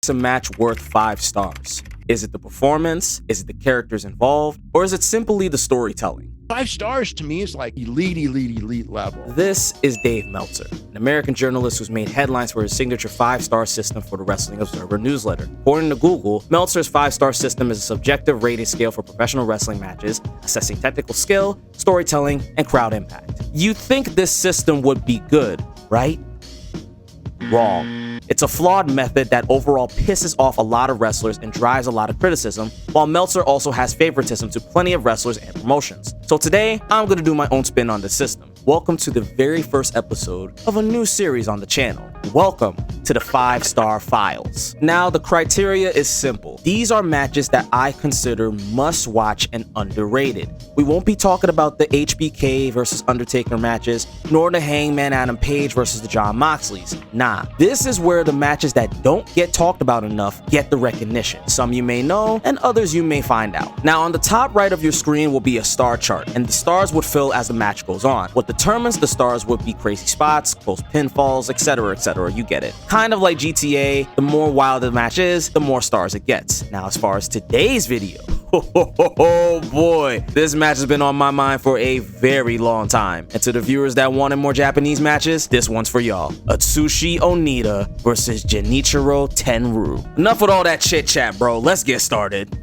a match worth 5 stars? Is it the performance? Is it the characters involved? Or is it simply the storytelling? 5 stars to me is like elite level. This is Dave Meltzer, an American journalist who's made headlines for his signature 5-star system for the Wrestling Observer newsletter. According to Google, Meltzer's 5-star system is a subjective rating scale for professional wrestling matches, assessing technical skill, storytelling, and crowd impact. You'd think this system would be good, right? Wrong. It's a flawed method that overall pisses off a lot of wrestlers and drives a lot of criticism, while Meltzer also has favoritism to plenty of wrestlers and promotions. So today, I'm going to do my own spin on this system. Welcome to the very first episode of a new series on the channel. Welcome to the 5-Star Files. Now, the criteria is simple. These are matches that I consider must watch and underrated. We won't be talking about the HBK versus Undertaker matches, nor the Hangman Adam Page versus the Jon Moxleys. Nah, this is where the matches that don't get talked about enough get the recognition. Some you may know, and others you may find out. Now, on the top right of your screen will be a star chart, and the stars would fill as the match goes on. What determines the stars would be crazy spots, close pinfalls, etc., etc. You get it. Kind of like GTA, the more wild the match is, the more stars it gets. Now, as far as today's video, oh boy, this match has been on my mind for a very long time. And to the viewers that wanted more Japanese matches, this one's for y'all. Atsushionita versus Genichirotenryu. Enough with all that chit chat, bro. Let's get started.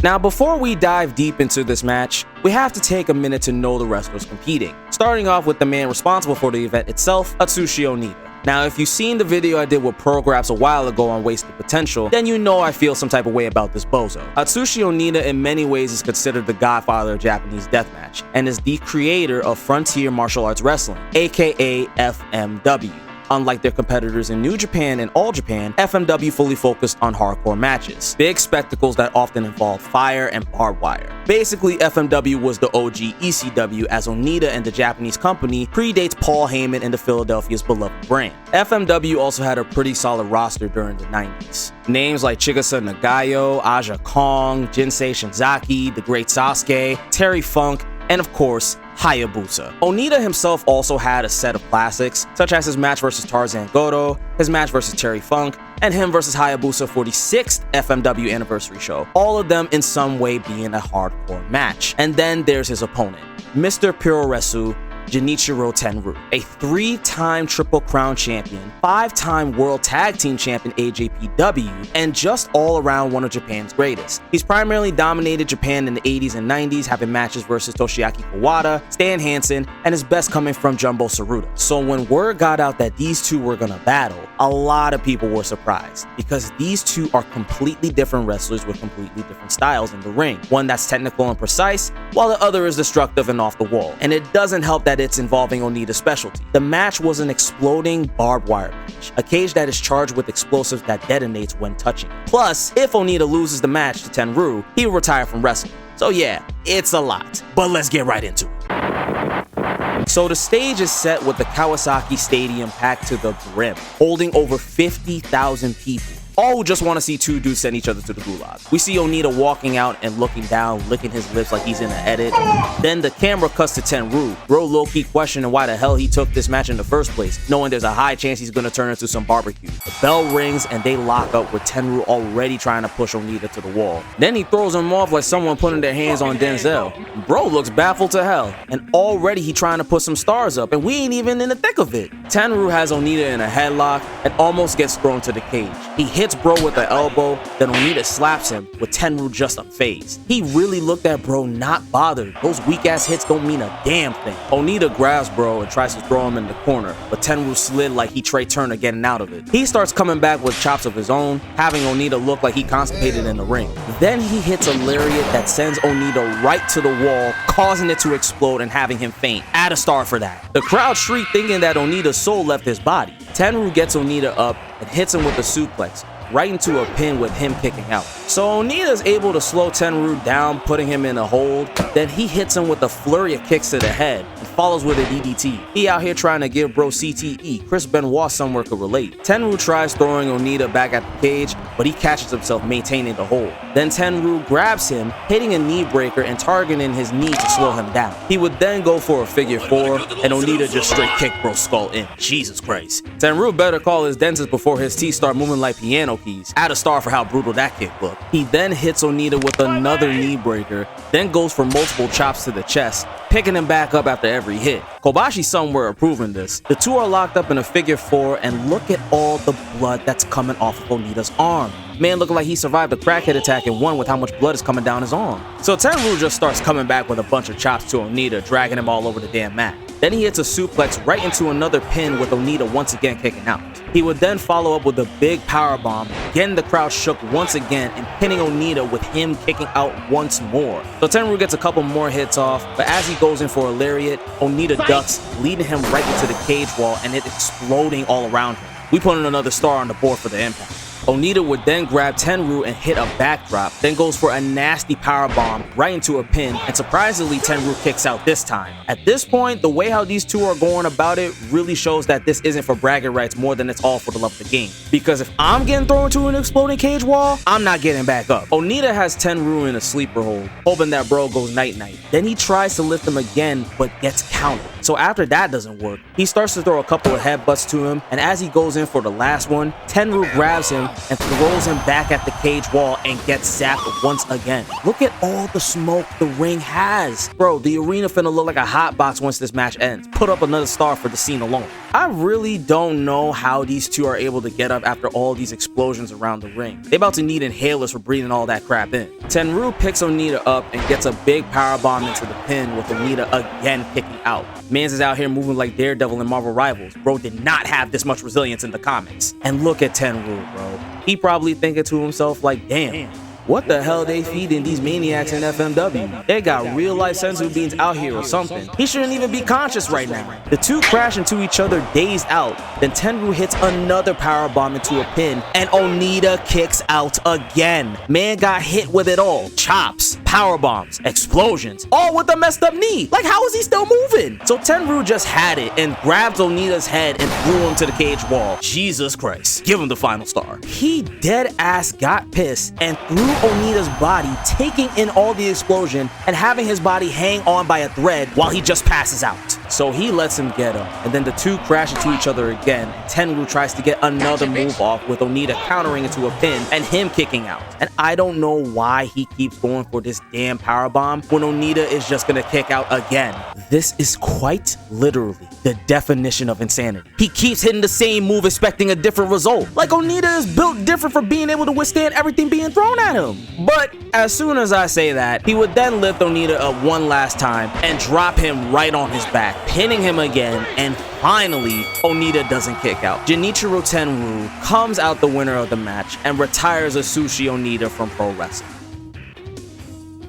Now, before we dive deep into this match, we have to take a minute to know the wrestlers competing. Starting off with the man responsible for the event itself, Atsushionita. Now, if you've seen the video I did with Prographs a while ago on Wasted Potential, then you know I feel some type of way about this bozo. Atsushionita in many ways is considered the godfather of Japanese deathmatch, and is the creator of Frontier Martial Arts Wrestling, aka FMW. Unlike their competitors in New Japan and All Japan, FMW fully focused on hardcore matches, big spectacles that often involve fire and barbed wire. Basically, FMW was the OG ECW, as Onita and the Japanese company predates Paul Heyman and the Philadelphia's beloved brand. FMW also had a pretty solid roster during the 90s. Names like Chikasa Nagayo, Aja Kong, Jinsei Shinzaki, The Great Sasuke, Terry Funk, and of course, Hayabusa. Onita himself also had a set of classics, such as his match versus Tarzan Goto, his match versus Terry Funk, and him versus Hayabusa for the 6th FMW anniversary show, all of them in some way being a hardcore match. And then there's his opponent, Mr. Puroresu Genichirotenryu, a 3-time Triple Crown champion, 5-time World Tag Team champion AJPW, and just all around one of Japan's greatest. He's primarily dominated Japan in the 80s and 90s, having matches versus Toshiaki Kawada, Stan Hansen, and his best coming from Jumbo Tsuruta. So when word got out that these two were gonna battle, a lot of people were surprised, because these two are completely different wrestlers with completely different styles in the ring. One that's technical and precise, while the other is destructive and off the wall. And it doesn't help that it's involving Onita's specialty. The match was an exploding barbed wire match, a cage that is charged with explosives that detonates when touching it. Plus, if Onita loses the match to Tenryu, he will retire from wrestling. So yeah, it's a lot, but let's get right into it. So the stage is set with the Kawasaki Stadium packed to the brim, holding over 50,000 people, all who just want to see two dudes send each other to the gulag. We see Onita walking out and looking down, licking his lips like he's in an edit. Then the camera cuts to Tenryu, bro low-key questioning why the hell he took this match in the first place, knowing there's a high chance he's gonna turn into some barbecue. The bell rings and they lock up with Tenryu already trying to push Onita to the wall. Then he throws him off like someone putting their hands on Denzel. Bro looks baffled to hell, and already he trying to put some stars up, and we ain't even in the thick of it. Tenryu has Onita in a headlock and almost gets thrown to the cage. He hits hits bro with the elbow, then Onita slaps him with Tenryu just unfazed. He really looked at bro not bothered. Those weak ass hits don't mean a damn thing. Onita grabs bro and tries to throw him in the corner, but Tenryu slid like he Trey Turner getting out of it. He starts coming back with chops of his own, having Onita look like he constipated in the ring. Then he hits a lariat that sends Onita right to the wall, causing it to explode and having him faint. Add a star for that. The crowd shrieked thinking that Onita's soul left his body. Tenryu gets Onita up and hits him with a suplex, right into a pin with him kicking out. So Onita is able to slow Tenryu down, putting him in a hold. Then he hits him with a flurry of kicks to the head and follows with a DDT. He out here trying to give bro CTE. Chris Benoit somewhere could relate. Tenryu tries throwing Onita back at the cage, but he catches himself maintaining the hold. Then Tenryu grabs him, hitting a knee breaker and targeting his knee to slow him down. He would then go for a figure four, and Onita just straight kick bro's skull in. Jesus Christ. Tenryu better call his dentist before his teeth start moving like piano keys. Add a star for how brutal that kick looked. He then hits Onita with another knee breaker, then goes for multiple chops to the chest, picking him back up after every hit. Kobashi somewhere approving this. The two are locked up in a figure four, and look at all the blood that's coming off of Onita's arm. Man looking like he survived a crackhead attack and won with how much blood is coming down his arm. So Tenryu just starts coming back with a bunch of chops to Onita, dragging him all over the damn mat. Then he hits a suplex right into another pin with Onita once again kicking out. He would then follow up with a big powerbomb, getting the crowd shook once again and pinning Onita with him kicking out once more. So Tenryu gets a couple more hits off, but as he goes in for a lariat, Onita ducks, leading him right into the cage wall and it exploding all around him. We put in another star on the board for the impact. Onita would then grab Tenryu and hit a backdrop, then goes for a nasty powerbomb right into a pin, and surprisingly Tenryu kicks out this time. At this point, the way how these two are going about it really shows that this isn't for bragging rights more than it's all for the love of the game. Because if I'm getting thrown to an exploding cage wall, I'm not getting back up. Onita has Tenryu in a sleeper hold, hoping that bro goes night-night. Then he tries to lift him again, but gets countered. So after that doesn't work, he starts to throw a couple of headbutts to him, and as he goes in for the last one, Tenryu grabs him and throws him back at the cage wall and gets zapped once again. Look at all the smoke the ring has. Bro, the arena finna look like a hot box once this match ends. Put up another star for the scene alone. I really don't know how these two are able to get up after all these explosions around the ring. They about to need inhalers for breathing all that crap in. Tenryu picks Onita up and gets a big powerbomb into the pin with Onita again kicking out. Mans is out here moving like Daredevil in Marvel Rivals. Bro did not have this much resilience in the comics. And look at Tenryu, bro. He probably thinking to himself like, damn, what the hell they feeding these maniacs in FMW? They got real life sensu beans out here or something. He shouldn't even be conscious right now. The two crash into each other dazed out. Then Tenryu hits another powerbomb into a pin and Onita kicks out again. Man got hit with it all. Chops, powerbombs, explosions, all with a messed up knee. Like, how is he still moving? So Tenryu just had it and grabbed Onita's head and threw him to the cage wall. Jesus Christ. Give him the final star. He dead ass got pissed and threw Onita's body, taking in all the explosion and having his body hang on by a thread while he just passes out. So he lets him get up, and then the two crash into each other again, and Tenryu tries to get another move off with Onita countering into a pin and him kicking out. And I don't know why he keeps going for this damn powerbomb when Onita is just gonna kick out again. This is quite literally the definition of insanity. He keeps hitting the same move expecting a different result. Like Onita is built different for being able to withstand everything being thrown at him. But as soon as I say that, he would then lift Onita up one last time and drop him right on his back, pinning him again, and finally, Onita doesn't kick out. Genichirotenryu comes out the winner of the match and retires atsushionita from pro wrestling.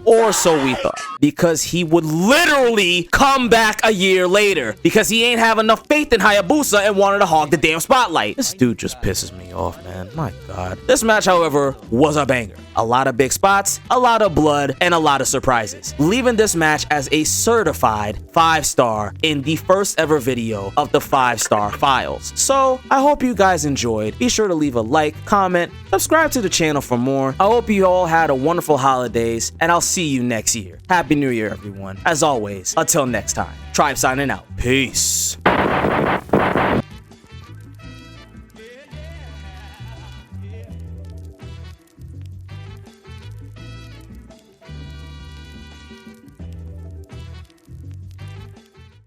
Or so we thought, because he would literally come back a year later because he ain't have enough faith in Hayabusa and wanted to hog the damn spotlight. This dude just pisses me off, man. My God. This match, however, was a banger. A lot of big spots, a lot of blood, and a lot of surprises, leaving this match as a certified 5-star in the first ever video of the 5-star files. So I hope you guys enjoyed. Be sure to leave a like, comment, subscribe to the channel for more. I hope you all had a wonderful holidays, and I'll see you next year. Happy New Year, everyone. As always, until next time, Tribe signing out. Peace.